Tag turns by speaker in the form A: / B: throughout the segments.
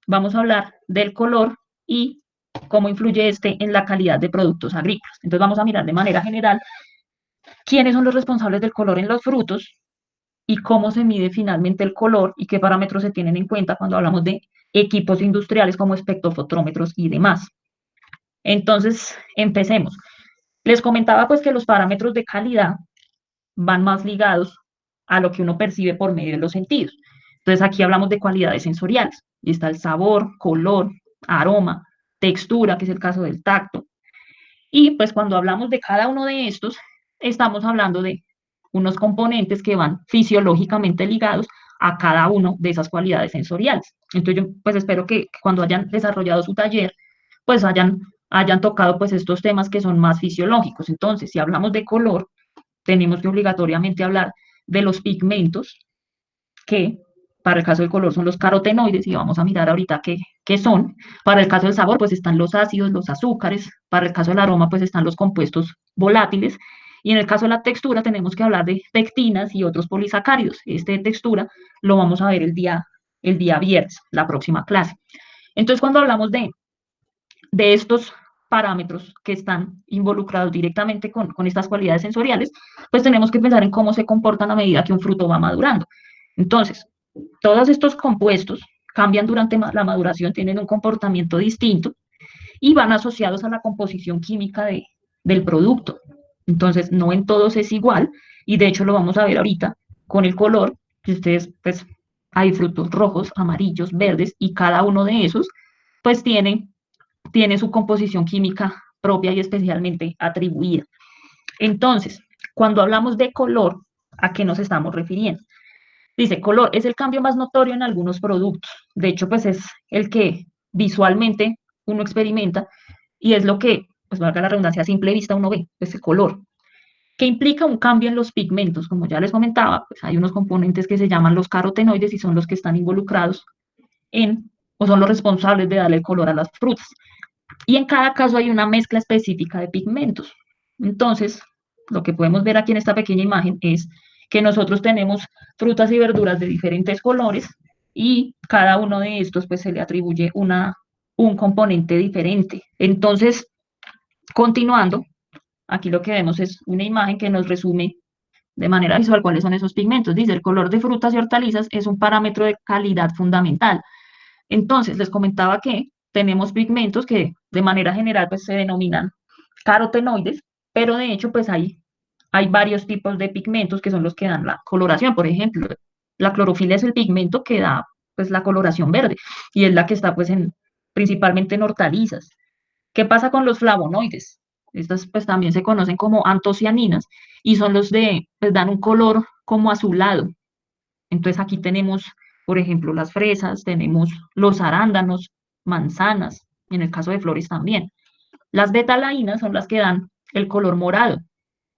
A: vamos a hablar del color y cómo influye este en la calidad de productos agrícolas. Entonces vamos a mirar de manera general quiénes son los responsables del color en los frutos y cómo se mide finalmente el color y qué parámetros se tienen en cuenta cuando hablamos de equipos industriales como espectrofotrómetros y demás. Entonces, empecemos. Les comentaba pues que los parámetros de calidad van más ligados a lo que uno percibe por medio de los sentidos. Entonces aquí hablamos de cualidades sensoriales. Y está el sabor, color, aroma, textura, que es el caso del tacto. Y pues cuando hablamos de cada uno de estos, estamos hablando de unos componentes que van fisiológicamente ligados a cada uno de esas cualidades sensoriales. Entonces yo pues espero que cuando hayan desarrollado su taller, pues hayan tocado pues estos temas que son más fisiológicos. Entonces, si hablamos de color, tenemos que obligatoriamente hablar de los pigmentos, que para el caso del color son los carotenoides, y vamos a mirar ahorita qué son. Para el caso del sabor, pues están los ácidos, los azúcares. Para el caso del aroma, pues están los compuestos volátiles. Y en el caso de la textura, tenemos que hablar de pectinas y otros polisacáridos. Este de textura lo vamos a ver el día viernes, la próxima clase. Entonces, cuando hablamos de estos parámetros que están involucrados directamente con estas cualidades sensoriales, pues tenemos que pensar en cómo se comportan a medida que un fruto va madurando. Entonces, todos estos compuestos cambian durante la maduración, tienen un comportamiento distinto y van asociados a la composición química del producto. Entonces, no en todos es igual, y de hecho lo vamos a ver ahorita con el color, que ustedes, pues, hay frutos rojos, amarillos, verdes, y cada uno de esos, pues, tiene su composición química propia y especialmente atribuida. Entonces, cuando hablamos de color, ¿a qué nos estamos refiriendo? Dice, color es el cambio más notorio en algunos productos. De hecho, pues es el que visualmente uno experimenta y es lo que, pues valga la redundancia, a simple vista uno ve, pues el color, que implica un cambio en los pigmentos. Como ya les comentaba, pues hay unos componentes que se llaman los carotenoides y son los que están involucrados o son los responsables de darle el color a las frutas. Y en cada caso hay una mezcla específica de pigmentos. Entonces, lo que podemos ver aquí en esta pequeña imagen es que nosotros tenemos frutas y verduras de diferentes colores y cada uno de estos pues se le atribuye un componente diferente. Entonces, continuando, aquí lo que vemos es una imagen que nos resume de manera visual cuáles son esos pigmentos. Dice, el color de frutas y hortalizas es un parámetro de calidad fundamental. Entonces, les comentaba que tenemos pigmentos que de manera general pues se denominan carotenoides, pero de hecho pues hay varios tipos de pigmentos que son los que dan la coloración. Por ejemplo, la clorofila es el pigmento que da pues la coloración verde y es la que está pues principalmente en hortalizas. ¿Qué pasa con los flavonoides? Estas pues también se conocen como antocianinas y son pues dan un color como azulado. Entonces aquí tenemos, por ejemplo, las fresas, tenemos los arándanos, manzanas, en el caso de flores también. Las betalainas son las que dan el color morado.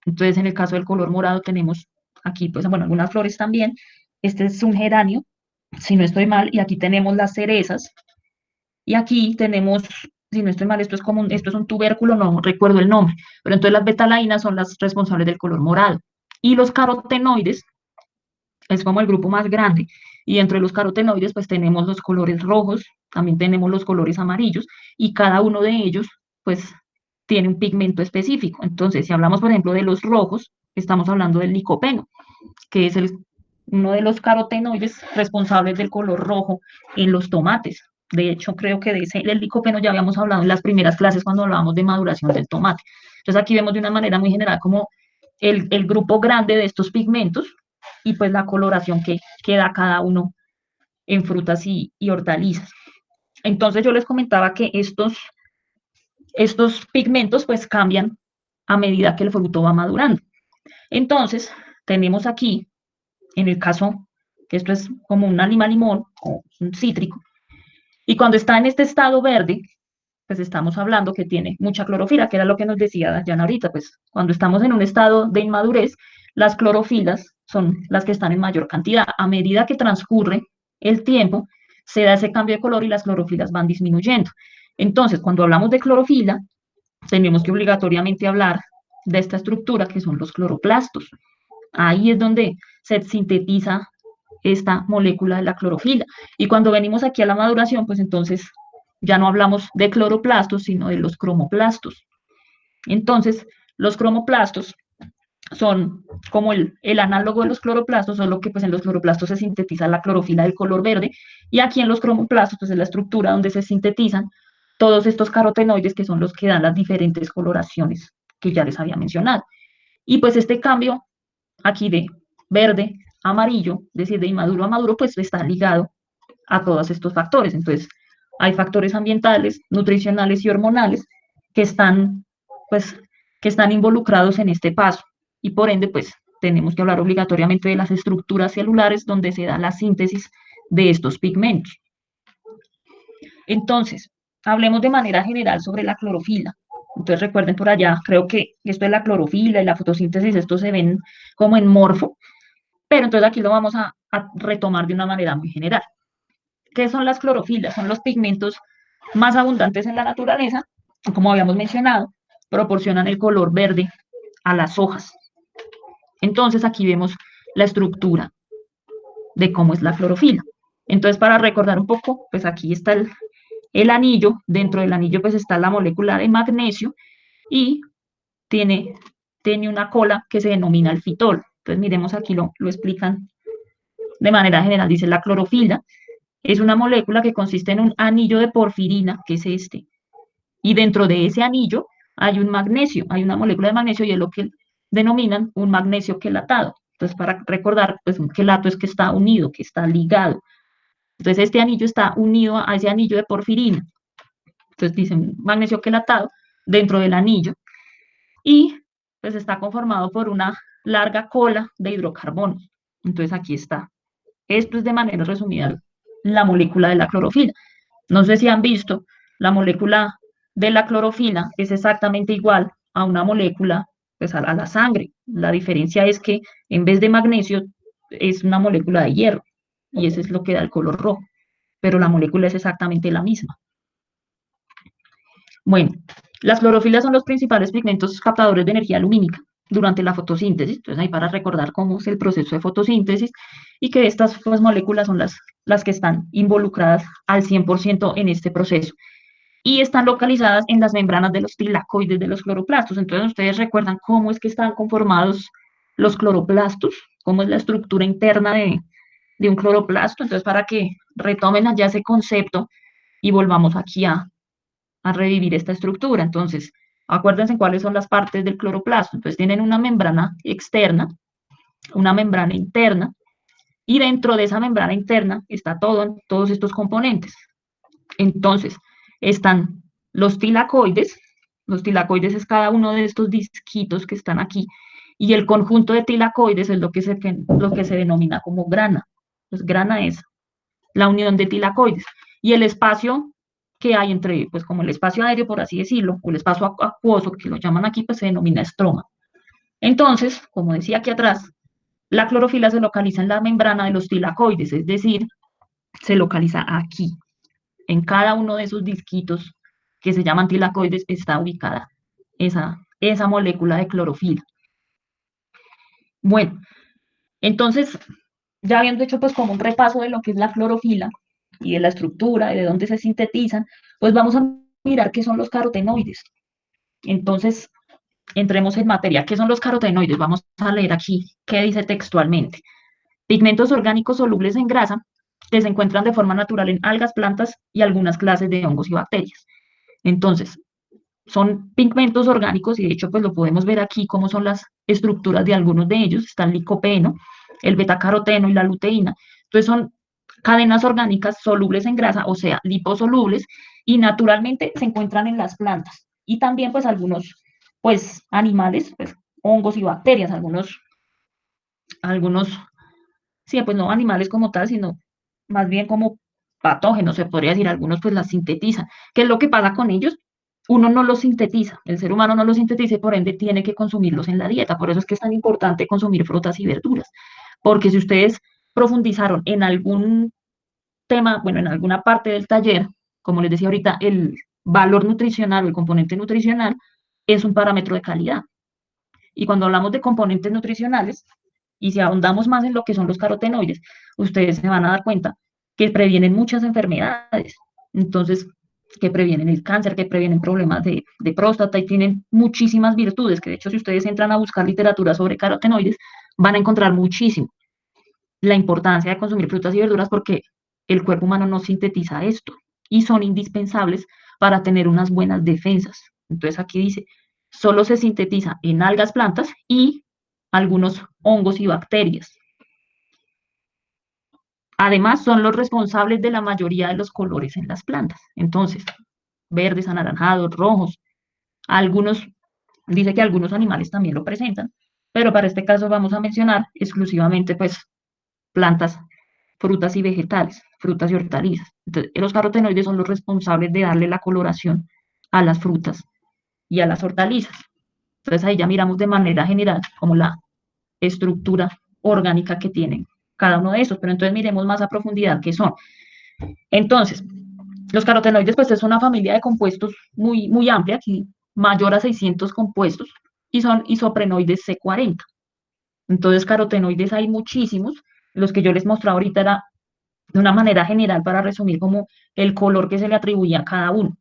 A: Entonces, en el caso del color morado tenemos aquí, pues, bueno, algunas flores también. Este es un geranio, si no estoy mal, y aquí tenemos las cerezas. Y aquí tenemos, si no estoy mal, esto es un tubérculo, no recuerdo el nombre, pero entonces las betalainas son las responsables del color morado. Y los carotenoides es como el grupo más grande. Y dentro de los carotenoides, pues tenemos los colores rojos, también tenemos los colores amarillos, y cada uno de ellos, pues, tiene un pigmento específico. Entonces, si hablamos, por ejemplo, de los rojos, estamos hablando del licopeno, que es uno de los carotenoides responsables del color rojo en los tomates. De hecho, creo que del licopeno ya habíamos hablado en las primeras clases cuando hablábamos de maduración del tomate. Entonces, aquí vemos de una manera muy general como el grupo grande de estos pigmentos y pues la coloración que da cada uno en frutas y hortalizas. Entonces yo les comentaba que estos pigmentos pues cambian a medida que el fruto va madurando. Entonces tenemos aquí, en el caso, que esto es como un lima limón o un cítrico, y cuando está en este estado verde, pues estamos hablando que tiene mucha clorofila, que era lo que nos decía Jan ahorita, pues cuando estamos en un estado de inmadurez, las clorofilas son las que están en mayor cantidad. A medida que transcurre el tiempo, se da ese cambio de color y las clorofilas van disminuyendo. Entonces, cuando hablamos de clorofila, tenemos que obligatoriamente hablar de esta estructura que son los cloroplastos. Ahí es donde se sintetiza esta molécula de la clorofila. Y cuando venimos aquí a la maduración, pues entonces ya no hablamos de cloroplastos, sino de los cromoplastos. Entonces, los cromoplastos son como el análogo de los cloroplastos, solo que pues en los cloroplastos se sintetiza la clorofila del color verde, y aquí en los cromoplastos pues es la estructura donde se sintetizan todos estos carotenoides que son los que dan las diferentes coloraciones que ya les había mencionado. Y pues este cambio aquí de verde a amarillo, es decir, de inmaduro a maduro, pues está ligado a todos estos factores. Entonces, hay factores ambientales, nutricionales y hormonales que están, pues, que están involucrados en este paso. Y por ende, pues, tenemos que hablar obligatoriamente de las estructuras celulares donde se da la síntesis de estos pigmentos. Entonces, hablemos de manera general sobre la clorofila. Entonces, recuerden por allá, creo que esto de la clorofila y la fotosíntesis, estos se ven como en morfo, pero entonces aquí lo vamos a retomar de una manera muy general. ¿Qué son las clorofilas? Son los pigmentos más abundantes en la naturaleza, como habíamos mencionado, proporcionan el color verde a las hojas. Entonces aquí vemos la estructura de cómo es la clorofila. Entonces, para recordar un poco, pues aquí está el anillo, dentro del anillo pues está la molécula de magnesio y tiene una cola que se denomina el fitol. Entonces miremos aquí, lo explican de manera general. Dice: la clorofila es una molécula que consiste en un anillo de porfirina, que es este, y dentro de ese anillo hay un magnesio, hay una molécula de magnesio, y es lo que denominan un magnesio quelatado. Entonces, para recordar, pues un quelato es que está unido, que está ligado. Entonces, este anillo está unido a ese anillo de porfirina. Entonces, dicen magnesio quelatado dentro del anillo, y pues está conformado por una larga cola de hidrocarbonos. Entonces, aquí está. Esto es de manera resumida la molécula de la clorofila. No sé si han visto, la molécula de la clorofila es exactamente igual a una molécula, pues a la sangre. La diferencia es que en vez de magnesio es una molécula de hierro, y eso es lo que da el color rojo, pero la molécula es exactamente la misma. Bueno, las clorofilas son los principales pigmentos captadores de energía lumínica durante la fotosíntesis. Entonces, ahí para recordar cómo es el proceso de fotosíntesis, y que estas pues, moléculas son las que están involucradas al 100% en este proceso, y están localizadas en las membranas de los tilacoides de los cloroplastos. Entonces, ustedes recuerdan cómo es que están conformados los cloroplastos, cómo es la estructura interna de un cloroplasto. Entonces, para que retomen allá ese concepto y volvamos aquí a revivir esta estructura. Entonces, acuérdense cuáles son las partes del cloroplasto. Entonces, tienen una membrana externa, una membrana interna, y dentro de esa membrana interna está todos estos componentes. Entonces, están los tilacoides es cada uno de estos disquitos que están aquí, y el conjunto de tilacoides es lo que se denomina como grana. Pues grana es la unión de tilacoides, y el espacio que hay entre, pues como el espacio aéreo, por así decirlo, o el espacio acuoso, que lo llaman aquí, pues se denomina estroma. Entonces, como decía aquí atrás, la clorofila se localiza en la membrana de los tilacoides, es decir, se localiza aquí. En cada uno de esos disquitos que se llaman tilacoides está ubicada esa molécula de clorofila. Bueno, entonces, ya habiendo hecho pues como un repaso de lo que es la clorofila y de la estructura, y de dónde se sintetizan, pues vamos a mirar qué son los carotenoides. Entonces, entremos en materia. ¿Qué son los carotenoides? Vamos a leer aquí qué dice textualmente. Pigmentos orgánicos solubles en grasa que se encuentran de forma natural en algas, plantas y algunas clases de hongos y bacterias. Entonces, son pigmentos orgánicos, y de hecho pues lo podemos ver aquí cómo son las estructuras de algunos de ellos. Está el licopeno, el betacaroteno y la luteína. Entonces son cadenas orgánicas solubles en grasa, o sea, liposolubles, y naturalmente se encuentran en las plantas. Y también pues algunos pues animales, pues hongos y bacterias, algunos, sí, pues no animales como tal, sino más bien como patógenos, se podría decir. Algunos pues las sintetizan. ¿Qué es lo que pasa con ellos? Uno no los sintetiza, el ser humano no los sintetiza, y por ende tiene que consumirlos en la dieta. Por eso es que es tan importante consumir frutas y verduras, porque si ustedes profundizaron en algún tema, bueno, en alguna parte del taller, como les decía ahorita, el valor nutricional o el componente nutricional es un parámetro de calidad. Y cuando hablamos de componentes nutricionales, Y si ahondamos más en lo que son los carotenoides, ustedes se van a dar cuenta que previenen muchas enfermedades. Entonces, que previenen el cáncer, que previenen problemas de próstata y tienen muchísimas virtudes, que de hecho si ustedes entran a buscar literatura sobre carotenoides, van a encontrar muchísimo. La importancia de consumir frutas y verduras porque el cuerpo humano no sintetiza esto y son indispensables para tener unas buenas defensas. Entonces aquí dice, solo se sintetiza en algas, plantas y algunos hongos y bacterias. Además, son los responsables de la mayoría de los colores en las plantas. Entonces, verdes, anaranjados, rojos, algunos, dice que algunos animales también lo presentan, pero para este caso vamos a mencionar exclusivamente pues plantas, frutas y vegetales, frutas y hortalizas. Entonces, los carotenoides son los responsables de darle la coloración a las frutas y a las hortalizas. Entonces ahí ya miramos de manera general como la estructura orgánica que tienen cada uno de esos, pero entonces miremos más a profundidad qué son. Entonces, los carotenoides pues es una familia de compuestos muy, muy amplia, aquí mayor a 600 compuestos, y son isoprenoides C40. Entonces, carotenoides hay muchísimos, los que yo les mostré ahorita era de una manera general para resumir como el color que se le atribuía a cada uno.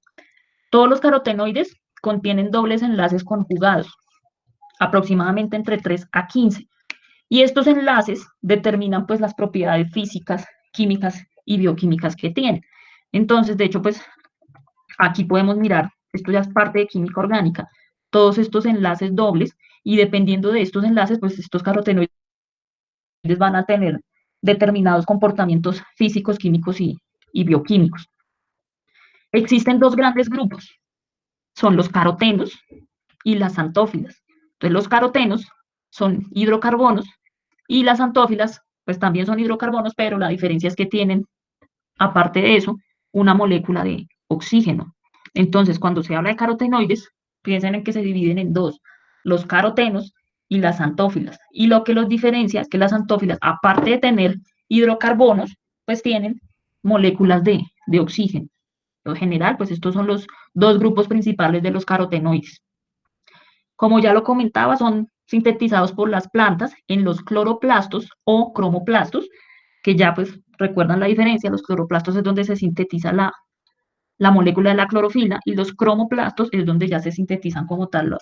A: Todos los carotenoides contienen dobles enlaces conjugados, aproximadamente entre 3 a 15. Y estos enlaces determinan pues las propiedades físicas, químicas y bioquímicas que tienen. Entonces, de hecho, pues aquí podemos mirar, esto ya es parte de química orgánica, todos estos enlaces dobles y dependiendo de estos enlaces, pues estos carotenoides van a tener determinados comportamientos físicos, químicos y bioquímicos. Existen dos grandes grupos, son los carotenos y las antófilas. Entonces, los carotenos son hidrocarbonos y las antófilas, pues también son hidrocarbonos, pero la diferencia es que tienen, aparte de eso, una molécula de oxígeno. Entonces, cuando se habla de carotenoides, piensen en que se dividen en dos, los carotenos y las antófilas. Y lo que los diferencia es que las antófilas, aparte de tener hidrocarbonos, pues tienen moléculas de oxígeno. En general, pues estos son los dos grupos principales de los carotenoides. Como ya lo comentaba, son sintetizados por las plantas en los cloroplastos o cromoplastos, que ya pues recuerdan la diferencia, los cloroplastos es donde se sintetiza la molécula de la clorofila y los cromoplastos es donde ya se sintetizan como tal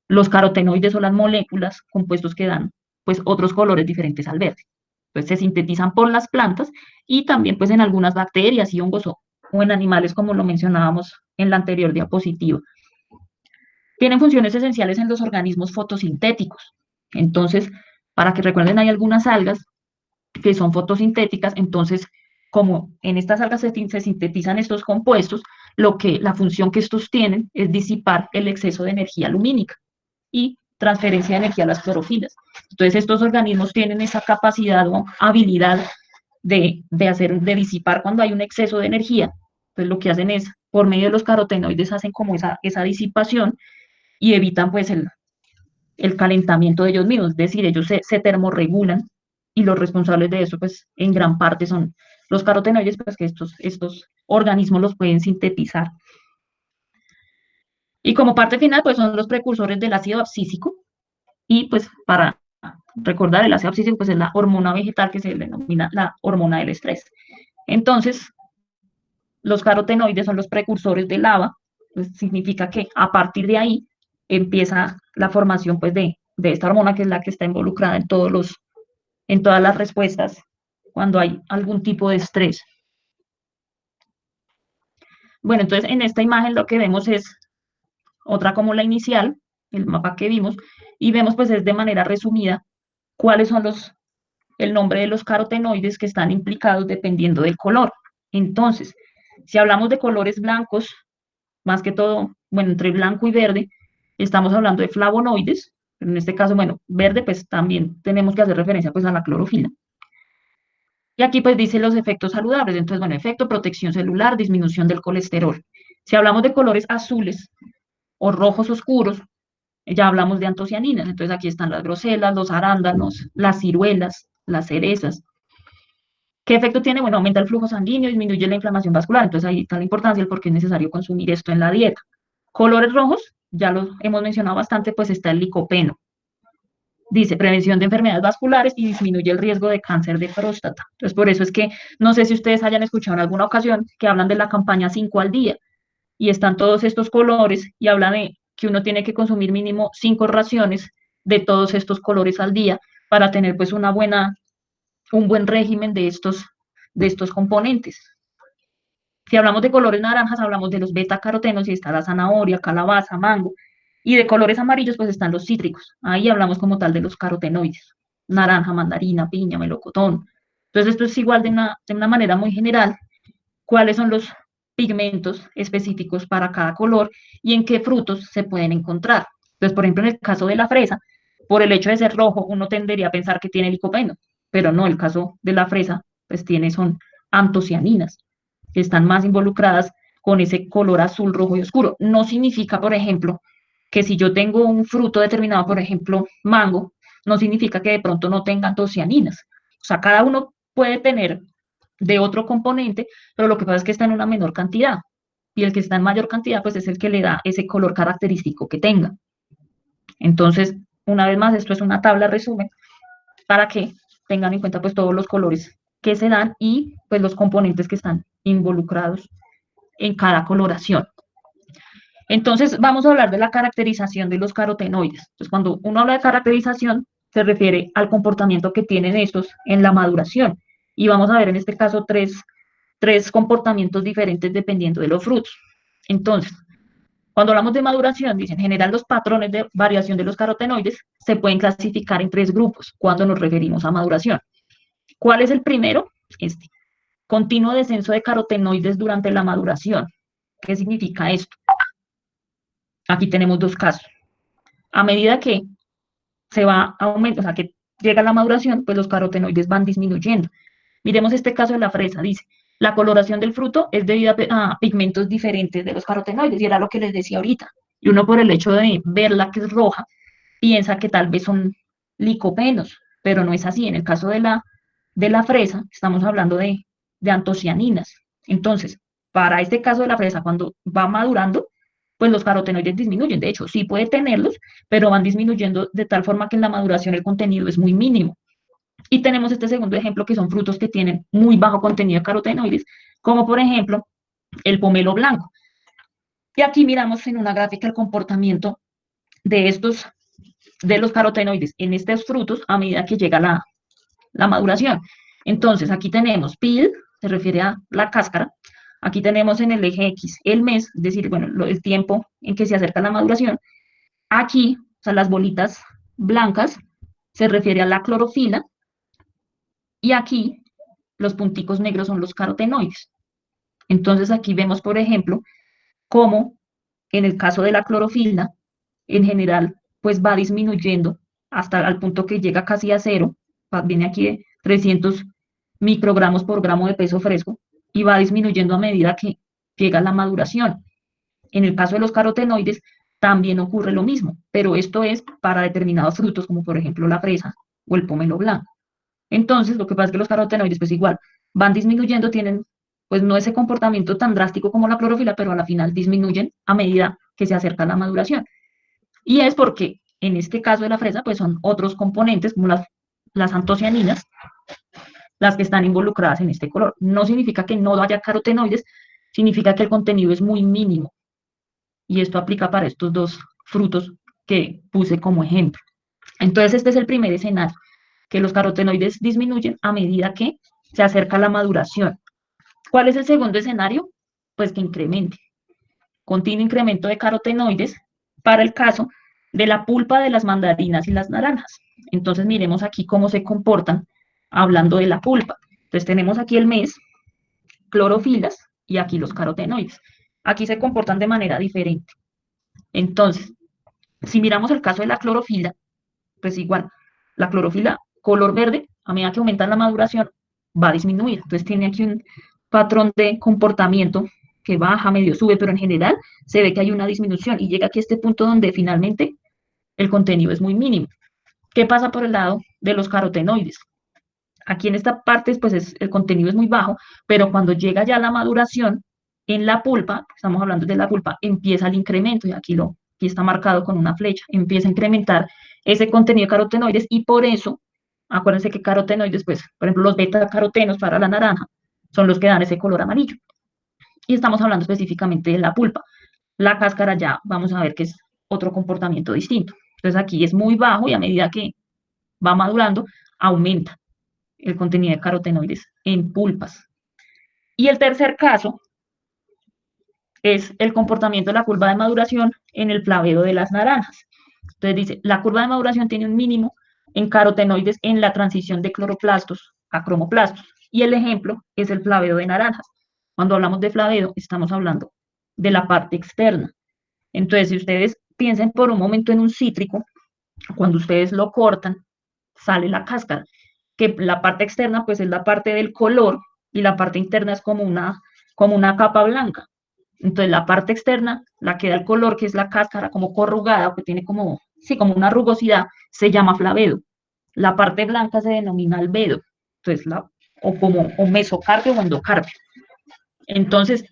A: los carotenoides o las moléculas compuestos que dan pues otros colores diferentes al verde. Entonces se sintetizan por las plantas y también pues en algunas bacterias y hongos o en animales como lo mencionábamos en la anterior diapositiva. Tienen funciones esenciales en los organismos fotosintéticos. Entonces, para que recuerden, hay algunas algas que son fotosintéticas, entonces, como en estas algas se sintetizan estos compuestos, la función que estos tienen es disipar el exceso de energía lumínica y transferencia de energía a las clorofilas. Entonces, estos organismos tienen esa capacidad o habilidad de disipar cuando hay un exceso de energía. Entonces, lo que hacen es, por medio de los carotenoides, hacen como esa disipación y evitan pues el calentamiento de ellos mismos, es decir, ellos se termorregulan y los responsables de eso pues en gran parte son los carotenoides, pues que estos organismos los pueden sintetizar. Y como parte final pues son los precursores del ácido abscísico y pues para recordar el ácido abscísico pues es la hormona vegetal que se denomina la hormona del estrés. Entonces, los carotenoides son los precursores del ABA, pues significa que a partir de ahí empieza la formación pues de esta hormona que es la que está involucrada en todas las respuestas cuando hay algún tipo de estrés. Bueno, entonces en esta imagen lo que vemos es otra como la inicial, el mapa que vimos, y vemos pues es de manera resumida cuáles son el nombre de los carotenoides que están implicados dependiendo del color. Entonces, si hablamos de colores blancos, más que todo, bueno, entre blanco y verde, estamos hablando de flavonoides, pero en este caso, bueno, verde, pues también tenemos que hacer referencia pues a la clorofila. Y aquí pues dice los efectos saludables, entonces, bueno, efecto, protección celular, disminución del colesterol. Si hablamos de colores azules o rojos oscuros, ya hablamos de antocianinas, entonces aquí están las groselas, los arándanos, las ciruelas, las cerezas. ¿Qué efecto tiene? Bueno, aumenta el flujo sanguíneo, disminuye la inflamación vascular, entonces ahí está la importancia del por qué es necesario consumir esto en la dieta. Colores rojos, ya los hemos mencionado bastante, pues está el licopeno. dice prevención de enfermedades vasculares y disminuye el riesgo de cáncer de próstata. Entonces, por eso es que no sé si ustedes hayan escuchado en alguna ocasión que hablan de la campaña 5 al día y están todos estos colores y habla de que uno tiene que consumir mínimo 5 raciones de todos estos colores al día para tener pues un buen régimen de estos componentes. Si hablamos de colores naranjas, hablamos de los beta-carotenos y está la zanahoria, calabaza, mango. Y de colores amarillos, pues están los cítricos. Ahí hablamos como tal de los carotenoides. Naranja, mandarina, piña, melocotón. Entonces, esto es igual de una manera muy general. ¿Cuáles son los pigmentos específicos para cada color y en qué frutos se pueden encontrar? Entonces, por ejemplo, en el caso de la fresa, por el hecho de ser rojo, uno tendería a pensar que tiene licopeno, pero no, el caso de la fresa, pues son antocianinas que están más involucradas con ese color azul, rojo y oscuro. No significa, por ejemplo, que si yo tengo un fruto determinado, por ejemplo, mango, no significa que de pronto no tenga antocianinas. O sea, cada uno puede tener de otro componente, pero lo que pasa es que está en una menor cantidad. Y el que está en mayor cantidad, pues es el que le da ese color característico que tenga. Entonces, una vez más, esto es una tabla resumen para que tengan en cuenta pues todos los colores que se dan y pues los componentes que están involucrados en cada coloración. Entonces, vamos a hablar de la caracterización de los carotenoides. Entonces, cuando uno habla de caracterización, se refiere al comportamiento que tienen estos en la maduración. Y vamos a ver en este caso tres comportamientos diferentes dependiendo de los frutos. Entonces, cuando hablamos de maduración, dicen, en general los patrones de variación de los carotenoides se pueden clasificar en 3 grupos cuando nos referimos a maduración. ¿Cuál es el primero? Este, continuo descenso de carotenoides durante la maduración. ¿Qué significa esto? Aquí tenemos 2 casos. A medida que se va aumentando, o sea, que llega la maduración, pues los carotenoides van disminuyendo. Miremos este caso de la fresa, dice, la coloración del fruto es debido a pigmentos diferentes de los carotenoides, y era lo que les decía ahorita. Y uno por el hecho de verla que es roja, piensa que tal vez son licopenos, pero no es así. En el caso de la fresa, estamos hablando de antocianinas. Entonces, para este caso de la fresa, cuando va madurando, pues los carotenoides disminuyen. De hecho, sí puede tenerlos, pero van disminuyendo de tal forma que en la maduración el contenido es muy mínimo. Y tenemos este segundo ejemplo, que son frutos que tienen muy bajo contenido de carotenoides, como por ejemplo el pomelo blanco. Y aquí miramos en una gráfica el comportamiento de de los carotenoides en estos frutos a medida que llega la maduración. Entonces, aquí tenemos peel, se refiere a la cáscara. Aquí tenemos en el eje X el mes, es decir, bueno, el tiempo en que se acerca la maduración. Aquí, o sea, las bolitas blancas se refiere a la clorofila. Y aquí, los punticos negros son los carotenoides. Entonces, aquí vemos, por ejemplo, cómo en el caso de la clorofila, en general, pues va disminuyendo hasta el punto que llega casi a cero, viene aquí de 300 microgramos por gramo de peso fresco, y va disminuyendo a medida que llega la maduración. En el caso de los carotenoides, también ocurre lo mismo, pero esto es para determinados frutos, como por ejemplo la fresa o el pomelo blanco. Entonces, lo que pasa es que los carotenoides, pues igual, van disminuyendo, tienen, pues no ese comportamiento tan drástico como la clorofila, pero a la final disminuyen a medida que se acerca la maduración. Y es porque, en este caso de la fresa, pues son otros componentes, como las antocianinas, las que están involucradas en este color. No significa que no haya carotenoides, significa que el contenido es muy mínimo. Y esto aplica para estos 2 frutos que puse como ejemplo. Entonces, este es el primer escenario, que los carotenoides disminuyen a medida que se acerca la maduración. ¿Cuál es el segundo escenario? Pues que incremente. Continuo incremento de carotenoides para el caso de la pulpa de las mandarinas y las naranjas. Entonces, miremos aquí cómo se comportan hablando de la pulpa. Entonces, tenemos aquí el mes, clorofilas, y aquí los carotenoides. Aquí se comportan de manera diferente. Entonces, si miramos el caso de la clorofila, pues igual, la clorofila color verde, a medida que aumenta la maduración, va a disminuir. Entonces tiene aquí un patrón de comportamiento que baja, medio sube, pero en general se ve que hay una disminución y llega aquí a este punto donde finalmente el contenido es muy mínimo. ¿Qué pasa por el lado de los carotenoides? Aquí en esta parte, pues el contenido es muy bajo, pero cuando llega ya la maduración, en la pulpa, estamos hablando de la pulpa, empieza el incremento, y aquí está marcado con una flecha, empieza a incrementar ese contenido de carotenoides y por eso, acuérdense que carotenoides, pues, por ejemplo, los beta-carotenos para la naranja son los que dan ese color amarillo. Y estamos hablando específicamente de la pulpa. La cáscara ya vamos a ver que es otro comportamiento distinto. Entonces aquí es muy bajo y a medida que va madurando, aumenta el contenido de carotenoides en pulpas. Y el tercer caso es el comportamiento de la curva de maduración en el flaveo de las naranjas. Entonces dice, la curva de maduración tiene un mínimo en carotenoides en la transición de cloroplastos a cromoplastos. Y el ejemplo es el flaveo de naranjas. Cuando hablamos de flaveo, estamos hablando de la parte externa. Entonces, si ustedes piensen por un momento en un cítrico, cuando ustedes lo cortan, sale la cáscara, que la parte externa pues es la parte del color y la parte interna es como una capa blanca. Entonces la parte externa, la que da el color, que es la cáscara como corrugada, o que tiene como, sí, como una rugosidad, se llama flavedo. La parte blanca se denomina albedo, entonces o como o mesocarpio o endocarpio. Entonces,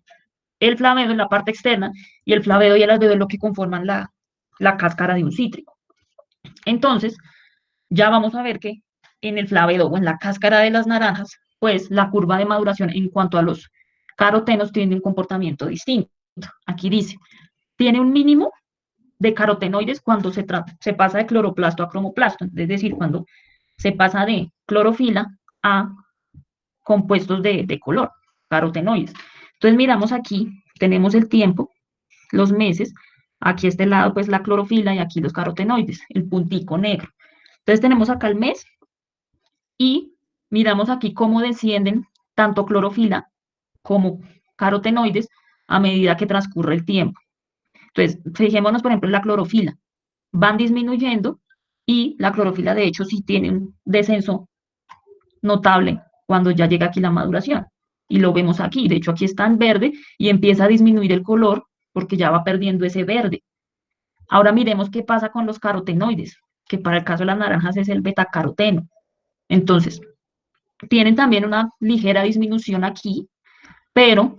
A: el flavedo es la parte externa y el flavedo y el albedo es lo que conforman la cáscara de un cítrico. Entonces, ya vamos a ver que en el flavedo o en la cáscara de las naranjas, pues la curva de maduración en cuanto a los carotenos tiene un comportamiento distinto. Aquí dice, tiene un mínimo de carotenoides cuando se pasa de cloroplasto a cromoplasto, es decir, cuando se pasa de clorofila a compuestos de color, carotenoides. Entonces miramos aquí, tenemos el tiempo, los meses, aquí a este lado pues la clorofila y aquí los carotenoides, el puntico negro. Entonces tenemos acá el mes y miramos aquí cómo descienden tanto clorofila como carotenoides a medida que transcurre el tiempo. Entonces, fijémonos, por ejemplo, en la clorofila. Van disminuyendo y la clorofila, de hecho, sí tiene un descenso notable cuando ya llega aquí la maduración. Y lo vemos aquí. De hecho, aquí está en verde y empieza a disminuir el color porque ya va perdiendo ese verde. Ahora miremos qué pasa con los carotenoides, que para el caso de las naranjas es el betacaroteno. Entonces, tienen también una ligera disminución aquí, pero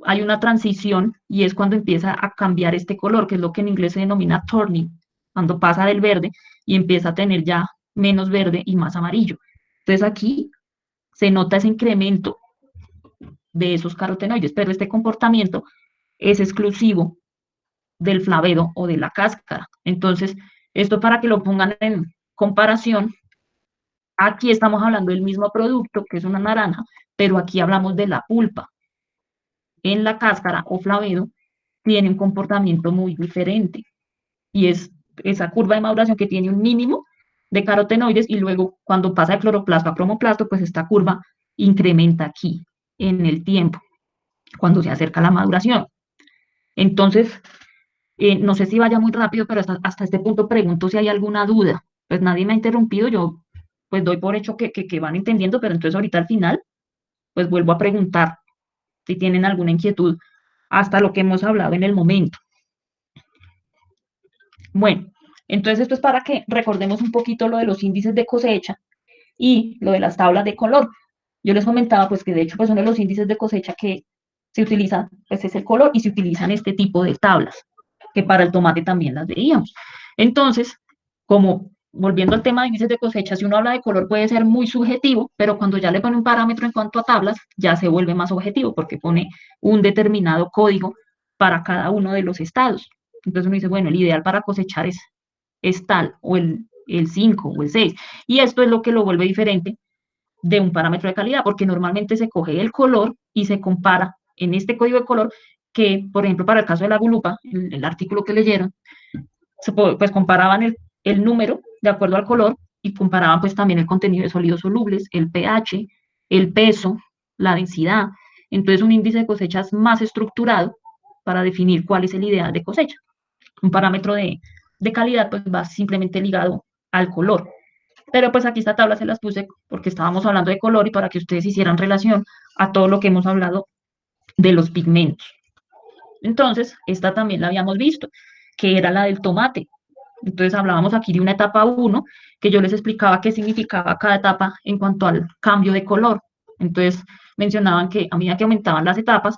A: hay una transición y es cuando empieza a cambiar este color, que es lo que en inglés se denomina turning, cuando pasa del verde y empieza a tener ya menos verde y más amarillo. Entonces aquí se nota ese incremento de esos carotenoides, pero este comportamiento es exclusivo del flavedo o de la cáscara. Entonces, esto para que lo pongan en comparación, aquí estamos hablando del mismo producto, que es una naranja, pero aquí hablamos de la pulpa. En la cáscara o flavedo tiene un comportamiento muy diferente y es esa curva de maduración que tiene un mínimo de carotenoides y luego cuando pasa de cloroplasto a cromoplasto, pues esta curva incrementa aquí en el tiempo, cuando se acerca la maduración. Entonces, no sé si vaya muy rápido, pero hasta este punto pregunto si hay alguna duda. Pues nadie me ha interrumpido, yo pues doy por hecho que van entendiendo, pero entonces ahorita al final, pues vuelvo a preguntar si tienen alguna inquietud hasta lo que hemos hablado en el momento. Bueno, entonces esto es para que recordemos un poquito lo de los índices de cosecha y lo de las tablas de color. Yo les comentaba pues que de hecho pues uno de los índices de cosecha que se utiliza pues es el color y se utilizan este tipo de tablas, que para el tomate también las veíamos. Entonces, como volviendo al tema de índices de cosecha, si uno habla de color puede ser muy subjetivo, pero cuando ya le pone un parámetro en cuanto a tablas, ya se vuelve más objetivo porque pone un determinado código para cada uno de los estados. Entonces uno dice, bueno, el ideal para cosechar es tal, o el 5 o el 6. Y esto es lo que lo vuelve diferente de un parámetro de calidad, porque normalmente se coge el color y se compara en este código de color que, por ejemplo, para el caso de la gulupa, el artículo que leyeron, pues comparaban el número de acuerdo al color y comparaban pues también el contenido de sólidos solubles, el pH, el peso, la densidad. Entonces un índice de cosecha es más estructurado para definir cuál es el ideal de cosecha. Un parámetro de calidad pues va simplemente ligado al color. Pero pues aquí esta tabla se las puse porque estábamos hablando de color y para que ustedes hicieran relación a todo lo que hemos hablado de los pigmentos. Entonces, esta también la habíamos visto, que era la del tomate. Entonces hablábamos aquí de una etapa 1, que yo les explicaba qué significaba cada etapa en cuanto al cambio de color. Entonces mencionaban que a medida que aumentaban las etapas,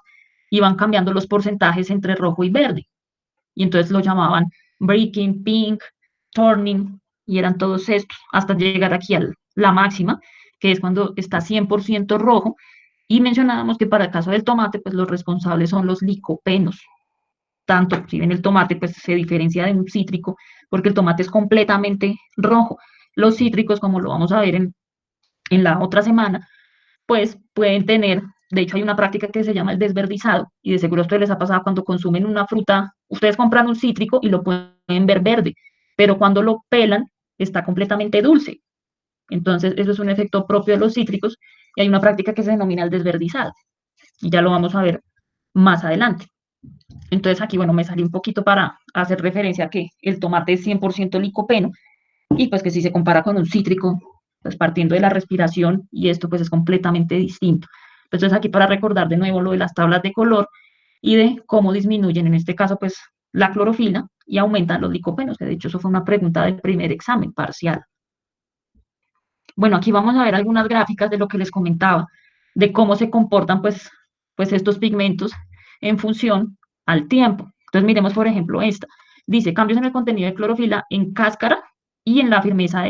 A: iban cambiando los porcentajes entre rojo y verde. Y entonces lo llamaban breaking, pink, turning, y eran todos estos, hasta llegar aquí a la máxima, que es cuando está 100% rojo, y mencionábamos que para el caso del tomate, pues los responsables son los licopenos. Tanto, si ven el tomate, pues se diferencia de un cítrico, porque el tomate es completamente rojo. Los cítricos, como lo vamos a ver en la otra semana, pues pueden tener, de hecho hay una práctica que se llama el desverdizado, y de seguro a ustedes les ha pasado cuando consumen una fruta, ustedes compran un cítrico y lo pueden ver verde, pero cuando lo pelan está completamente dulce. Entonces, eso es un efecto propio de los cítricos, y hay una práctica que se denomina el desverdizado, y ya lo vamos a ver más adelante. Entonces aquí, bueno, me salí un poquito para hacer referencia a que el tomate es 100% licopeno, y pues que si se compara con un cítrico, pues partiendo de la respiración y esto pues es completamente distinto. Entonces aquí para recordar de nuevo lo de las tablas de color y de cómo disminuyen en este caso pues la clorofila y aumentan los licopenos, que de hecho eso fue una pregunta del primer examen parcial. Bueno, aquí vamos a ver algunas gráficas de lo que les comentaba, de cómo se comportan pues estos pigmentos en función al tiempo. Entonces miremos por ejemplo esta. Dice cambios en el contenido de clorofila en cáscara y en la firmeza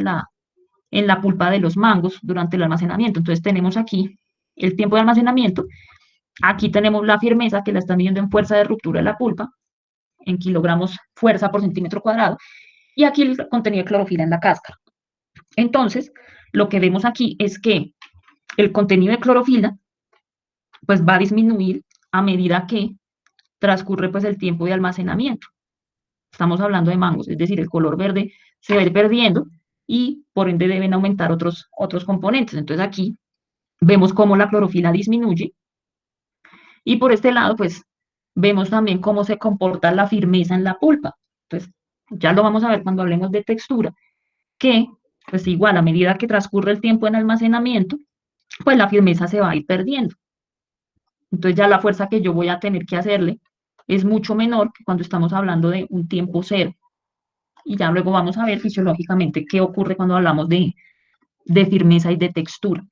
A: en la pulpa de los mangos durante el almacenamiento. Entonces tenemos aquí el tiempo de almacenamiento, aquí tenemos la firmeza que la están midiendo en fuerza de ruptura de la pulpa, en kilogramos fuerza por centímetro cuadrado, y aquí el contenido de clorofila en la cáscara. Entonces, lo que vemos aquí es que el contenido de clorofila pues va a disminuir a medida que transcurre pues el tiempo de almacenamiento. Estamos hablando de mangos, es decir, el color verde se va a ir perdiendo y por ende deben aumentar otros componentes. Entonces aquí vemos cómo la clorofila disminuye y por este lado pues vemos también cómo se comporta la firmeza en la pulpa. Entonces ya lo vamos a ver cuando hablemos de textura, que pues igual a medida que transcurre el tiempo en almacenamiento, pues la firmeza se va a ir perdiendo. Entonces ya la fuerza que yo voy a tener que hacerle es mucho menor que cuando estamos hablando de un tiempo cero. Y ya luego vamos a ver fisiológicamente qué ocurre cuando hablamos de firmeza y de textura.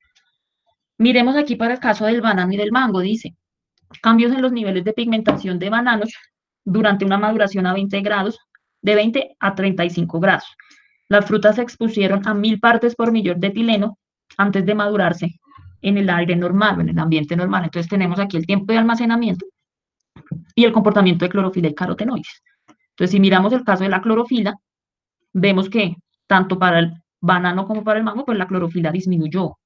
A: Miremos aquí para el caso del banano y del mango, dice, cambios en los niveles de pigmentación de bananos durante una maduración a 20 grados, de 20 a 35 grados. Las frutas se expusieron a 1000 partes por millón de etileno antes de madurarse en el aire normal o en el ambiente normal. Entonces tenemos aquí el tiempo de almacenamiento y el comportamiento de clorofila y carotenoides. Entonces, si miramos el caso de la clorofila, vemos que tanto para el banano como para el mango, pues la clorofila disminuyó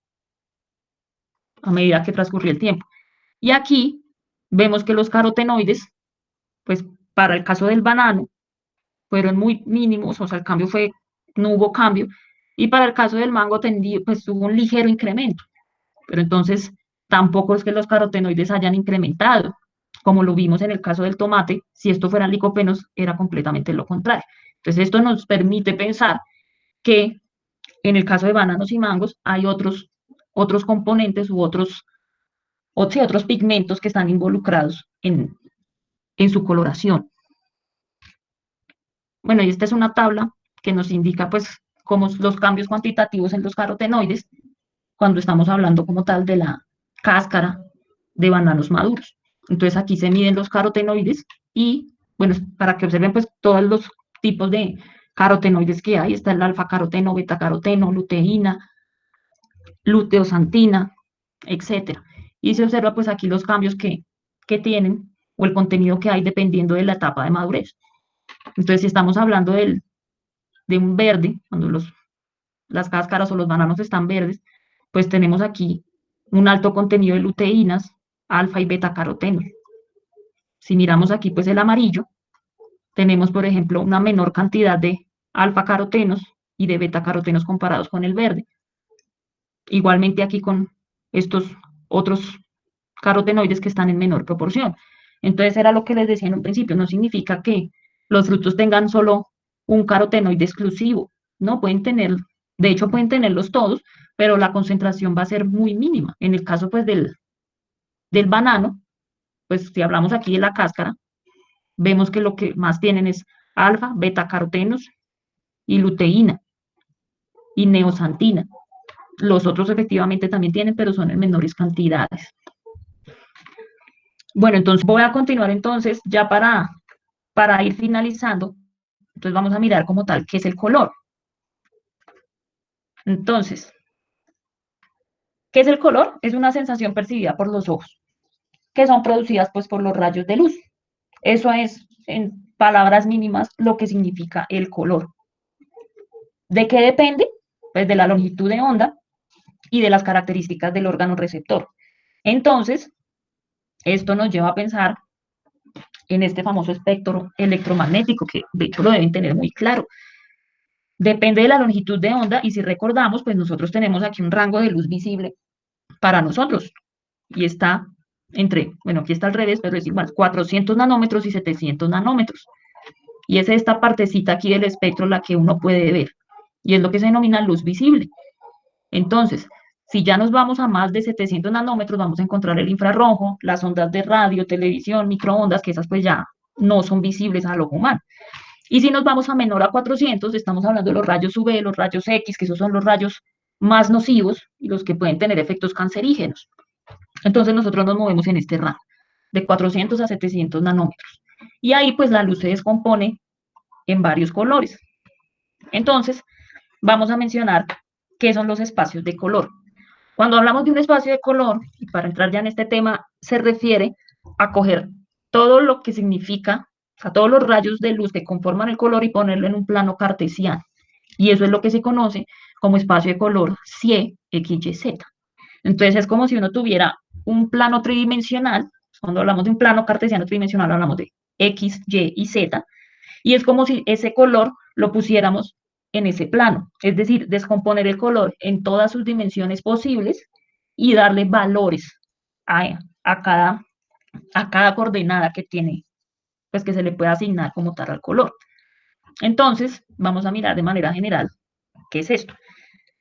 A: a medida que transcurrió el tiempo. Y aquí vemos que los carotenoides, pues para el caso del banano, fueron muy mínimos, o sea, el cambio fue, no hubo cambio, y para el caso del mango pues hubo un ligero incremento, pero entonces tampoco es que los carotenoides hayan incrementado, como lo vimos en el caso del tomate, si esto fueran licopenos, era completamente lo contrario. Entonces esto nos permite pensar que en el caso de bananos y mangos hay otros componentes u otros pigmentos que están involucrados en su coloración. Bueno, y esta es una tabla que nos indica pues cómo los cambios cuantitativos en los carotenoides cuando estamos hablando como tal de la cáscara de bananos maduros. Entonces aquí se miden los carotenoides y, bueno, para que observen pues todos los tipos de carotenoides que hay, está el alfa-caroteno, beta-caroteno, luteína, luteosantina, etcétera. Y se observa pues aquí los cambios que tienen o el contenido que hay dependiendo de la etapa de madurez. Entonces, si estamos hablando de un verde, cuando las cáscaras o los bananos están verdes, pues tenemos aquí un alto contenido de luteínas, alfa y beta carotenos. Si miramos aquí, pues el amarillo, tenemos, por ejemplo, una menor cantidad de alfa carotenos y de beta carotenos comparados con el verde. Igualmente aquí con estos otros carotenoides que están en menor proporción. Entonces era lo que les decía en un principio, no significa que los frutos tengan solo un carotenoide exclusivo, ¿no? Pueden tener, de hecho pueden tenerlos todos, pero la concentración va a ser muy mínima. En el caso pues del banano, pues si hablamos aquí de la cáscara, vemos que lo que más tienen es alfa, beta carotenos y luteína y neosantina. Los otros efectivamente también tienen, pero son en menores cantidades. Bueno, entonces voy a continuar entonces ya para ir finalizando, Entonces vamos a mirar como tal qué es el color. Entonces, ¿qué es el color? Es una sensación percibida por los ojos, que son producidas pues por los rayos de luz. Eso es, en palabras mínimas, lo que significa el color. ¿De qué depende? Pues de la longitud de onda y de las características del órgano receptor. Entonces, esto nos lleva a pensar en este famoso espectro electromagnético, que de hecho lo deben tener muy claro. Depende de la longitud de onda y si recordamos, pues nosotros tenemos aquí un rango de luz visible para nosotros y está entre, bueno, aquí está al revés, pero es igual, 400 nanómetros y 700 nanómetros. Y es esta partecita aquí del espectro la que uno puede ver y es lo que se denomina luz visible. Entonces, si ya nos vamos a más de 700 nanómetros, vamos a encontrar el infrarrojo, las ondas de radio, televisión, microondas, que esas pues ya no son visibles al ojo humano. Y si nos vamos a menor a 400, estamos hablando de los rayos UV, los rayos X, que esos son los rayos más nocivos y los que pueden tener efectos cancerígenos. Entonces nosotros nos movemos en este rango, de 400 a 700 nanómetros. Y ahí pues la luz se descompone en varios colores. Entonces, vamos a mencionar qué son los espacios de color. Cuando hablamos de un espacio de color, y para entrar ya en este tema, se refiere a coger todo lo que significa, a todos los rayos de luz que conforman el color y ponerlo en un plano cartesiano. Y eso es lo que se conoce como espacio de color CIE, X, Y, Z. Entonces es como si uno tuviera un plano tridimensional. Cuando hablamos de un plano cartesiano tridimensional, hablamos de X, Y y Z. Y es como si ese color lo pusiéramos en ese plano, es decir, descomponer el color en todas sus dimensiones posibles y darle valores a, a, cada, a cada coordenada que tiene, pues que se le puede asignar como tal al color. Entonces, vamos a mirar de manera general qué es esto.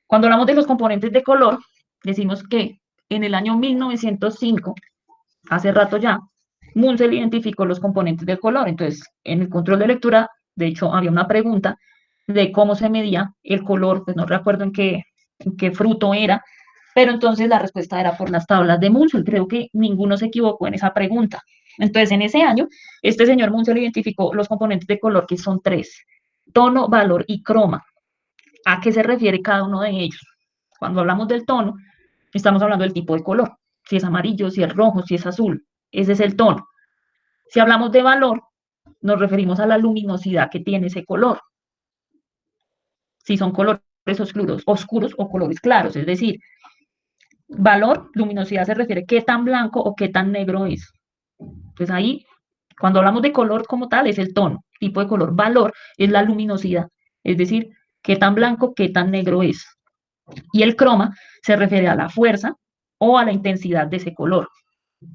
A: Cuando hablamos de los componentes de color, decimos que en el año 1905, hace rato ya, Munsell identificó los componentes del color. Entonces, en el control de lectura, de hecho, había una pregunta de cómo se medía el color, pues no recuerdo en qué fruto era, pero entonces la respuesta era por las tablas de Munsell. Creo que ninguno se equivocó en esa pregunta. Entonces, en ese año, este señor Munsell identificó los componentes de color, que son tres: tono, valor y croma. ¿A qué se refiere cada uno de ellos? Cuando hablamos del tono, estamos hablando del tipo de color, si es amarillo, si es rojo, si es azul, ese es el tono. Si hablamos de valor, nos referimos a la luminosidad que tiene ese color, si son colores oscuros o colores claros, es decir, valor, luminosidad se refiere a qué tan blanco o qué tan negro es. Pues ahí, cuando hablamos de color como tal, es el tono, tipo de color. Valor es la luminosidad, es decir, qué tan blanco, qué tan negro es. Y el croma se refiere a la fuerza o a la intensidad de ese color.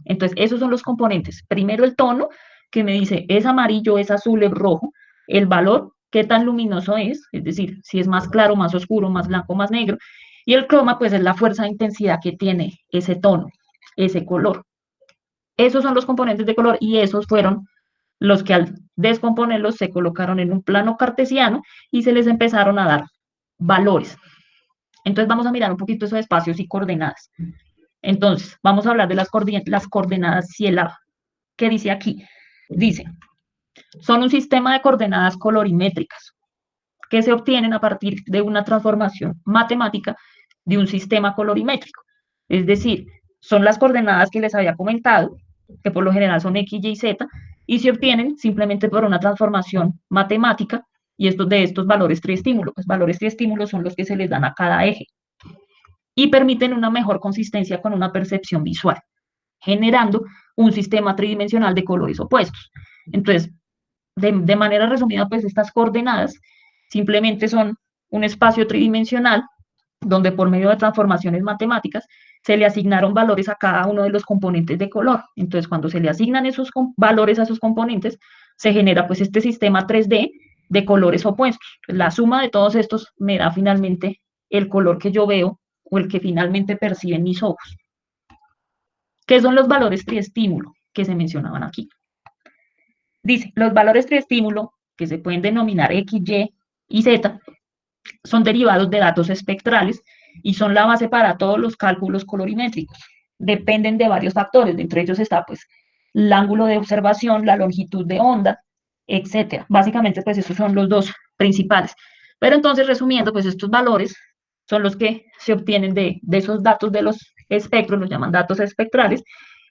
A: Entonces, esos son los componentes. Primero el tono, que me dice es amarillo, es azul, es rojo. El valor, qué tan luminoso es decir, si es más claro, más oscuro, más blanco, más negro. Y el croma, pues es la fuerza e intensidad que tiene ese tono, ese color. Esos son los componentes de color y esos fueron los que al descomponerlos se colocaron en un plano cartesiano y se les empezaron a dar valores. Entonces vamos a mirar un poquito esos espacios y coordenadas. Entonces, vamos a hablar de las coordenadas CIELAB. ¿Qué dice aquí? Dice, son un sistema de coordenadas colorimétricas que se obtienen a partir de una transformación matemática de un sistema colorimétrico. Es decir, son las coordenadas que les había comentado, que por lo general son X, Y, Z, y se obtienen simplemente por una transformación matemática y de estos valores triestímulos. Los valores triestímulos son los que se les dan a cada eje y permiten una mejor consistencia con una percepción visual, generando un sistema tridimensional de colores opuestos. Entonces, de manera resumida, pues estas coordenadas simplemente son un espacio tridimensional donde por medio de transformaciones matemáticas se le asignaron valores a cada uno de los componentes de color. Entonces, cuando se le asignan esos valores a esos componentes, se genera pues este sistema 3D de colores opuestos. La suma de todos estos me da finalmente el color que yo veo o el que finalmente perciben mis ojos. ¿Qué son los valores triestímulo que se mencionaban aquí? Dice, los valores triestímulo, que se pueden denominar X, Y y Z, son derivados de datos espectrales y son la base para todos los cálculos colorimétricos. Dependen de varios factores, entre ellos está pues el ángulo de observación, la longitud de onda, etcétera. Básicamente, pues esos son los dos principales. Pero entonces, resumiendo, pues estos valores son los que se obtienen de esos datos de los espectros, los llaman datos espectrales,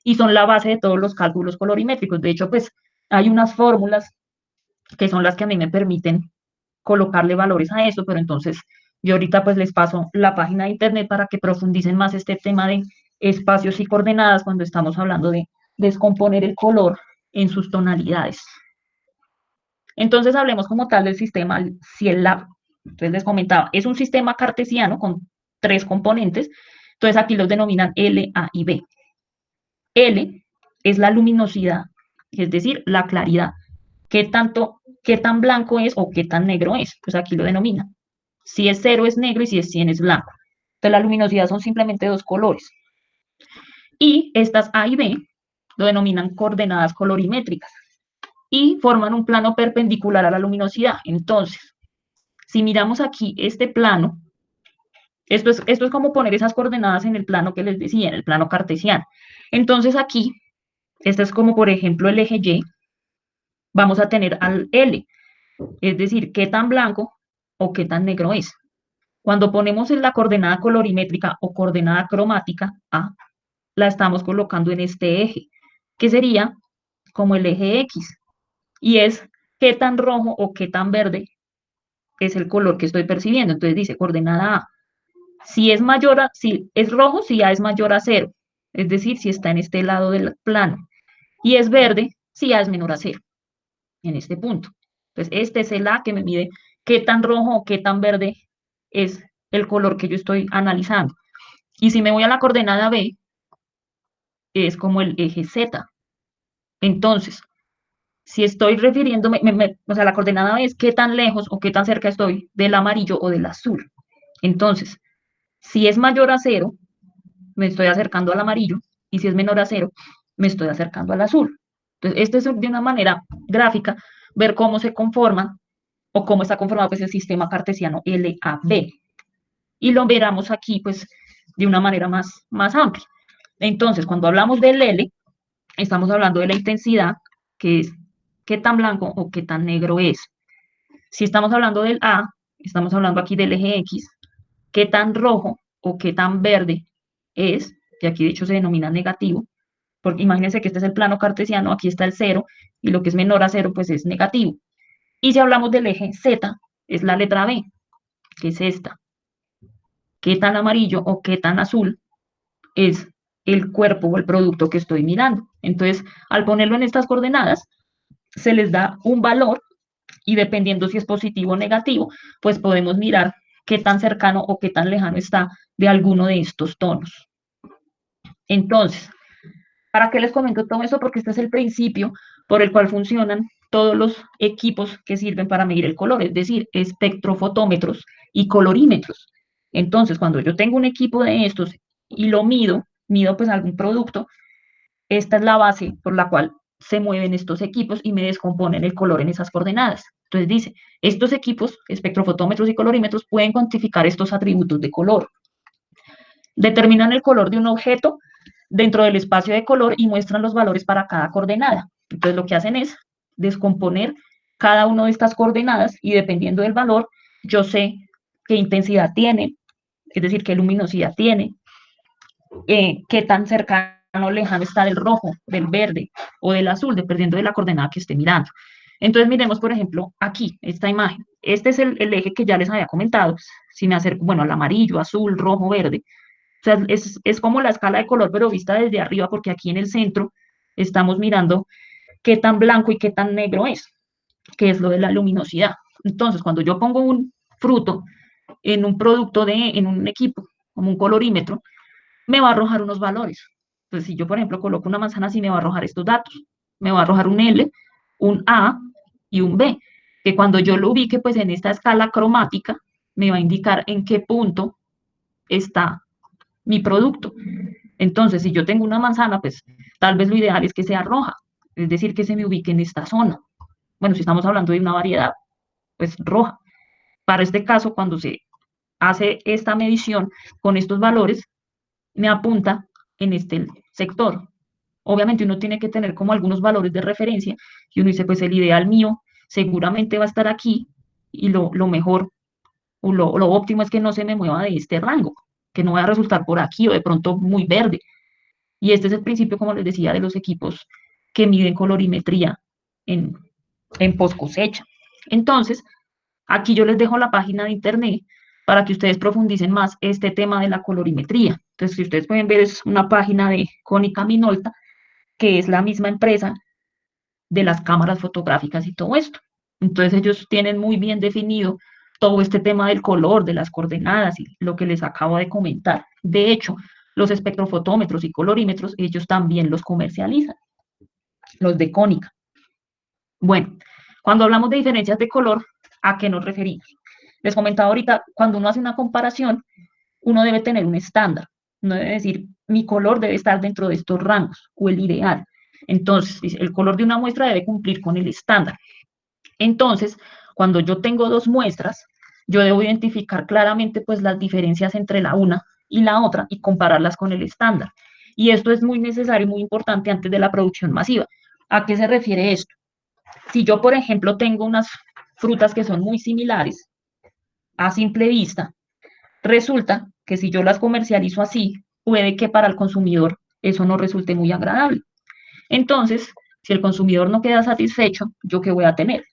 A: y son la base de todos los cálculos colorimétricos. De hecho, pues hay unas fórmulas que son las que a mí me permiten colocarle valores a eso, pero entonces yo ahorita pues les paso la página de internet para que profundicen más este tema de espacios y coordenadas cuando estamos hablando de descomponer el color en sus tonalidades. Entonces hablemos como tal del sistema CIELAB. Entonces les comentaba, es un sistema cartesiano con tres componentes, entonces aquí los denominan L, A y B. L es la luminosidad, es decir, la claridad. ¿Qué tan blanco es o qué tan negro es? Pues aquí lo denominan. Si es 0 es negro y si es 100 es blanco. Entonces la luminosidad son simplemente dos colores. Y estas A y B lo denominan coordenadas colorimétricas y forman un plano perpendicular a la luminosidad. Entonces, si miramos aquí este plano, esto es como poner esas coordenadas en el plano que les decía, en el plano cartesiano. Entonces aquí, este es como por ejemplo el eje Y, vamos a tener al L, es decir, qué tan blanco o qué tan negro es. Cuando ponemos en la coordenada colorimétrica o coordenada cromática, A, la estamos colocando en este eje, que sería como el eje X, y es qué tan rojo o qué tan verde es el color que estoy percibiendo. Entonces dice coordenada A. Si es mayor a, si es rojo, si A es mayor a 0, es decir, si está en este lado del plano, y es verde, si A es menor a 0, en este punto. Entonces, este es el A que me mide qué tan rojo o qué tan verde es el color que yo estoy analizando. Y si me voy a la coordenada B, es como el eje Z. Entonces, si estoy refiriéndome, o sea, la coordenada B es qué tan lejos o qué tan cerca estoy del amarillo o del azul. Entonces, si es mayor a 0, me estoy acercando al amarillo, y si es menor a 0, me estoy acercando al azul. Entonces, esto es de una manera gráfica, ver cómo se conforman o cómo está conformado pues, el sistema cartesiano LAB. Y lo veremos aquí pues de una manera más amplia. Entonces, cuando hablamos del L, estamos hablando de la intensidad, que es qué tan blanco o qué tan negro es. Si estamos hablando del A, estamos hablando aquí del eje X, qué tan rojo o qué tan verde es, que aquí de hecho se denomina negativo, porque imagínense que este es el plano cartesiano, aquí está el 0, y lo que es menor a 0 pues es negativo. Y si hablamos del eje Z, es la letra B, que es esta. Qué tan amarillo o qué tan azul es el cuerpo o el producto que estoy mirando. Entonces, al ponerlo en estas coordenadas, se les da un valor y dependiendo si es positivo o negativo, pues podemos mirar qué tan cercano o qué tan lejano está de alguno de estos tonos. Entonces, ¿para qué les comento todo eso? Porque este es el principio por el cual funcionan todos los equipos que sirven para medir el color, es decir, espectrofotómetros y colorímetros. Entonces, cuando yo tengo un equipo de estos y lo mido pues algún producto, esta es la base por la cual se mueven estos equipos y me descomponen el color en esas coordenadas. Entonces dice, estos equipos, espectrofotómetros y colorímetros, pueden cuantificar estos atributos de color. Determinan el color de un objeto dentro del espacio de color y muestran los valores para cada coordenada. Entonces lo que hacen es descomponer cada una de estas coordenadas y dependiendo del valor, yo sé qué intensidad tiene, es decir, qué luminosidad tiene, qué tan cercano o lejano está del rojo, del verde o del azul, dependiendo de la coordenada que esté mirando. Entonces miremos, por ejemplo, aquí, esta imagen. Este es el eje que ya les había comentado. Si me acerco, bueno, al amarillo, azul, rojo, verde. O sea, es como la escala de color, pero vista desde arriba, porque aquí en el centro estamos mirando qué tan blanco y qué tan negro es, que es lo de la luminosidad. Entonces, cuando yo pongo un fruto en un producto en un equipo, como un colorímetro, me va a arrojar unos valores. Entonces, si yo, por ejemplo, coloco una manzana así, me va a arrojar estos datos. Me va a arrojar un L, un A y un B, que cuando yo lo ubique, pues en esta escala cromática, me va a indicar en qué punto está mi producto. Entonces, si yo tengo una manzana, pues tal vez lo ideal es que sea roja, es decir, que se me ubique en esta zona. Bueno, si estamos hablando de una variedad, pues roja. Para este caso, cuando se hace esta medición con estos valores, me apunta en este sector. Obviamente uno tiene que tener como algunos valores de referencia y uno dice, pues el ideal mío seguramente va a estar aquí y lo mejor o lo óptimo es que no se me mueva de este rango, que no vaya a resultar por aquí o de pronto muy verde. Y este es el principio, como les decía, de los equipos que miden colorimetría en, en post cosecha. Entonces, aquí yo les dejo la página de internet para que ustedes profundicen más este tema de la colorimetría. Entonces, si ustedes pueden ver, es una página de Konica Minolta, que es la misma empresa de las cámaras fotográficas y todo esto. Entonces, ellos tienen muy bien definido todo este tema del color, de las coordenadas y lo que les acabo de comentar. De hecho, los espectrofotómetros y colorímetros, ellos también los comercializan, los de Konica. Bueno, cuando hablamos de diferencias de color, ¿a qué nos referimos? Les comentaba ahorita, cuando uno hace una comparación, uno debe tener un estándar. No debe decir, mi color debe estar dentro de estos rangos o el ideal. Entonces, el color de una muestra debe cumplir con el estándar. Entonces, cuando yo tengo dos muestras, yo debo identificar claramente pues las diferencias entre la una y la otra y compararlas con el estándar. Y esto es muy necesario y muy importante antes de la producción masiva. ¿A qué se refiere esto? Si yo, por ejemplo, tengo unas frutas que son muy similares a simple vista, resulta que si yo las comercializo así, puede que para el consumidor eso no resulte muy agradable. Entonces, si el consumidor no queda satisfecho, ¿yo qué voy a tener?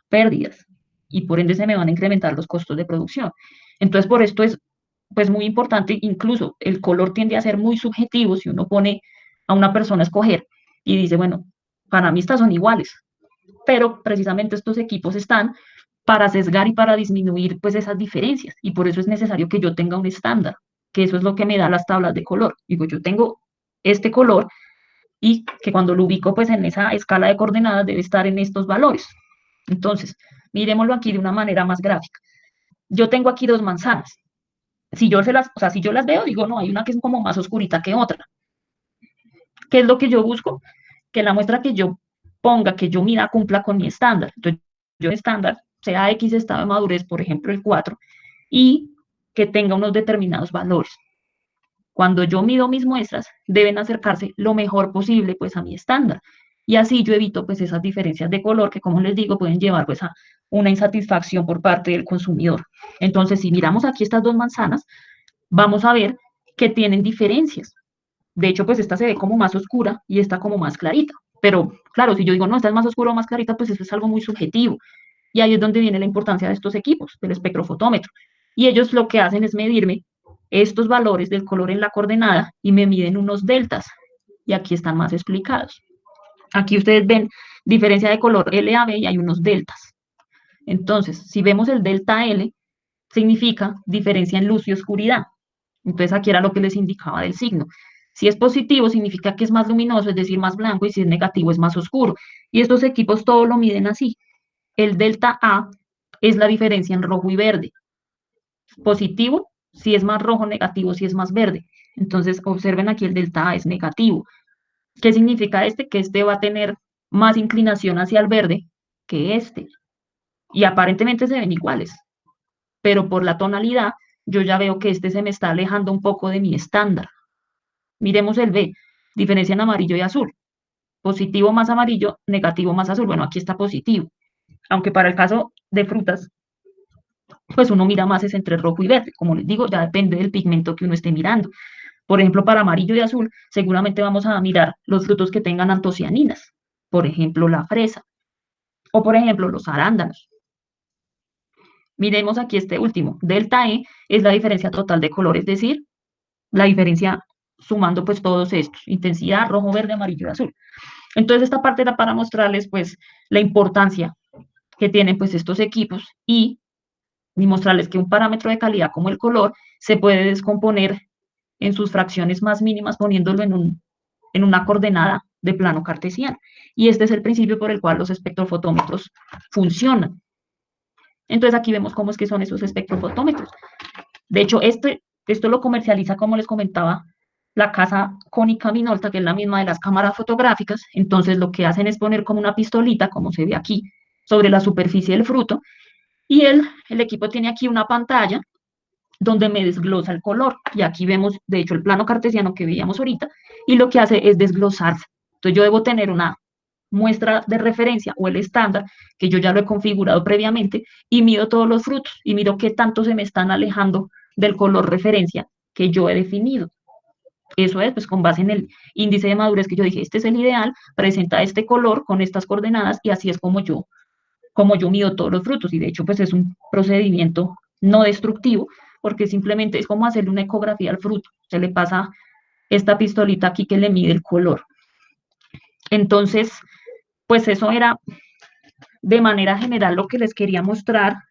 A: Pérdidas. Y por ende se me van a incrementar los costos de producción. Entonces, por esto es pues muy importante, incluso el color tiende a ser muy subjetivo si uno pone a una persona a escoger y dice, bueno, para mí estas son iguales, pero precisamente estos equipos están para sesgar y para disminuir pues esas diferencias y por eso es necesario que yo tenga un estándar, que eso es lo que me da las tablas de color. Digo, yo tengo este color y que cuando lo ubico pues en esa escala de coordenadas debe estar en estos valores. Entonces, miremoslo aquí de una manera más gráfica. Yo tengo aquí dos manzanas. Si yo se las, o sea, si yo las veo, digo, no, hay una que es como más oscurita que otra. ¿Qué es lo que yo busco? Que la muestra que yo ponga, que yo mida, cumpla con mi estándar. Entonces, yo estándar, sea X estado de madurez, por ejemplo, el 4, y que tenga unos determinados valores. Cuando yo mido mis muestras, deben acercarse lo mejor posible pues a mi estándar. Y así yo evito pues esas diferencias de color que, como les digo, pueden llevar pues a una insatisfacción por parte del consumidor. Entonces, si miramos aquí estas dos manzanas, vamos a ver que tienen diferencias. De hecho, pues esta se ve como más oscura y esta como más clarita. Pero claro, si yo digo, no, esta es más oscura o más clarita, pues eso es algo muy subjetivo. Y ahí es donde viene la importancia de estos equipos, del espectrofotómetro. Y ellos lo que hacen es medirme estos valores del color en la coordenada y me miden unos deltas. Y aquí están más explicados. Aquí ustedes ven diferencia de color LAB y hay unos deltas. Entonces, si vemos el delta L, significa diferencia en luz y oscuridad. Entonces, aquí era lo que les indicaba del signo. Si es positivo, significa que es más luminoso, es decir, más blanco, y si es negativo, es más oscuro. Y estos equipos todos lo miden así. El delta A es la diferencia en rojo y verde. Positivo, si es más rojo, negativo, si es más verde. Entonces, observen aquí el delta A es negativo. ¿Qué significa este? Que este va a tener más inclinación hacia el verde que este. Y aparentemente se ven iguales, pero por la tonalidad yo ya veo que este se me está alejando un poco de mi estándar. Miremos el B, diferencia en amarillo y azul. Positivo más amarillo, negativo más azul. Bueno, aquí está positivo. Aunque para el caso de frutas, pues uno mira más es entre rojo y verde. Como les digo, ya depende del pigmento que uno esté mirando. Por ejemplo, para amarillo y azul, seguramente vamos a mirar los frutos que tengan antocianinas. Por ejemplo, la fresa. O por ejemplo, los arándanos. Miremos aquí este último. Delta E es la diferencia total de color, es decir, la diferencia sumando pues todos estos. Intensidad, rojo, verde, amarillo y azul. Entonces esta parte era para mostrarles pues la importancia que tienen pues estos equipos y mostrarles que un parámetro de calidad como el color se puede descomponer en sus fracciones más mínimas poniéndolo en una coordenada de plano cartesiano. Y este es el principio por el cual los espectrofotómetros funcionan. Entonces aquí vemos cómo es que son esos espectrofotómetros. De hecho, esto lo comercializa, como les comentaba, la casa Konica Minolta, que es la misma de las cámaras fotográficas. Entonces lo que hacen es poner como una pistolita, como se ve aquí, sobre la superficie del fruto. Y el equipo tiene aquí una pantalla donde me desglosa el color. Y aquí vemos, de hecho, el plano cartesiano que veíamos ahorita. Y lo que hace es desglosarse. Entonces yo debo tener una muestra de referencia o el estándar, que yo ya lo he configurado previamente, y mido todos los frutos y miro qué tanto se me están alejando del color referencia que yo he definido. Eso es, pues con base en el índice de madurez que yo dije, este es el ideal, presenta este color con estas coordenadas y así es como yo mido todos los frutos. Y de hecho, pues es un procedimiento no destructivo, porque simplemente es como hacerle una ecografía al fruto. Se le pasa esta pistolita aquí que le mide el color. Entonces, pues eso era de manera general lo que les quería mostrar